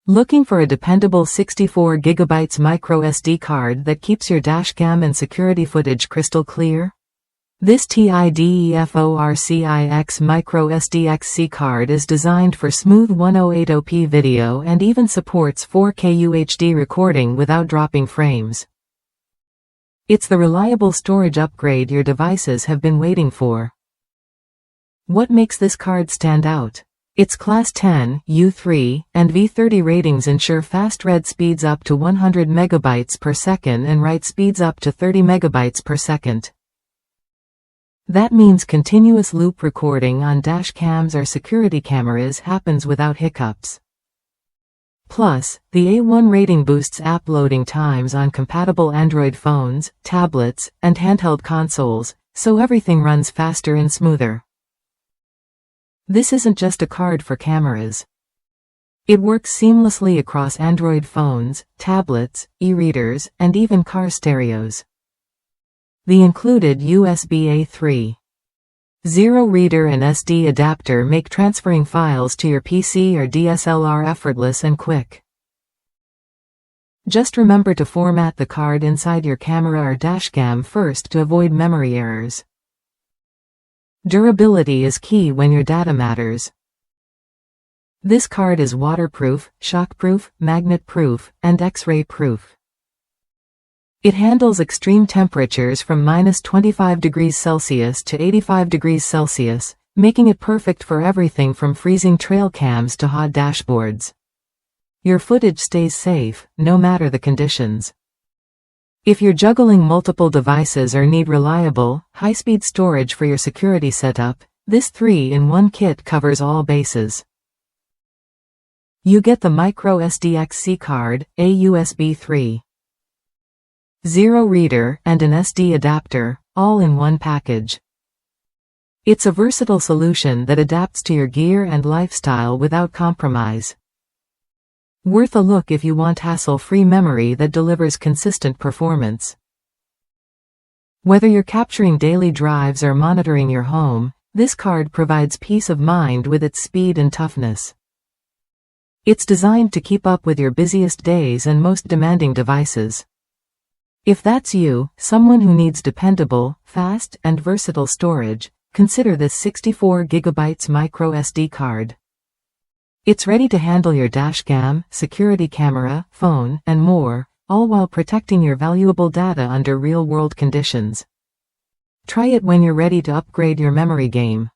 Looking for a dependable 64GB micro SD card that keeps your dashcam and security footage crystal clear? This TIDEFORCIX micro SDXC card is designed for smooth 1080p video and even supports 4K UHD recording without dropping frames. It's the reliable storage upgrade your devices have been waiting for. What makes this card stand out? Its Class 10, U3, and V30 ratings ensure fast read speeds up to 100 megabytes per second and write speeds up to 30 megabytes per second. That means continuous loop recording on dash cams or security cameras happens without hiccups. Plus, the A1 rating boosts app loading times on compatible Android phones, tablets, and handheld consoles, so everything runs faster and smoother. This isn't just a card for cameras. It works seamlessly across Android phones, tablets, e-readers, and even car stereos. The included USB A3, 0 reader and SD adapter make transferring files to your PC or DSLR effortless and quick. Just remember to format the card inside your camera or dashcam first to avoid memory errors. Durability is key when your data matters. This card is waterproof, shockproof, magnet-proof, and X-ray proof. It handles extreme temperatures from -25 degrees Celsius to 85 degrees Celsius, making it perfect for everything from freezing trail cams to hot dashboards. Your footage stays safe, no matter the conditions. If you're juggling multiple devices or need reliable, high-speed storage for your security setup, this 3-in-1 kit covers all bases. You get the micro SDXC card, a USB 3.0 reader, and an SD adapter, all in one package. It's a versatile solution that adapts to your gear and lifestyle without compromise. Worth a look if you want hassle-free memory that delivers consistent performance. Whether you're capturing daily drives or monitoring your home, this card provides peace of mind with its speed and toughness. It's designed to keep up with your busiest days and most demanding devices. If that's you, someone who needs dependable, fast, and versatile storage, consider this 64GB micro SD card. It's ready to handle your dashcam, security camera, phone, and more, all while protecting your valuable data under real-world conditions. Try it when you're ready to upgrade your memory game.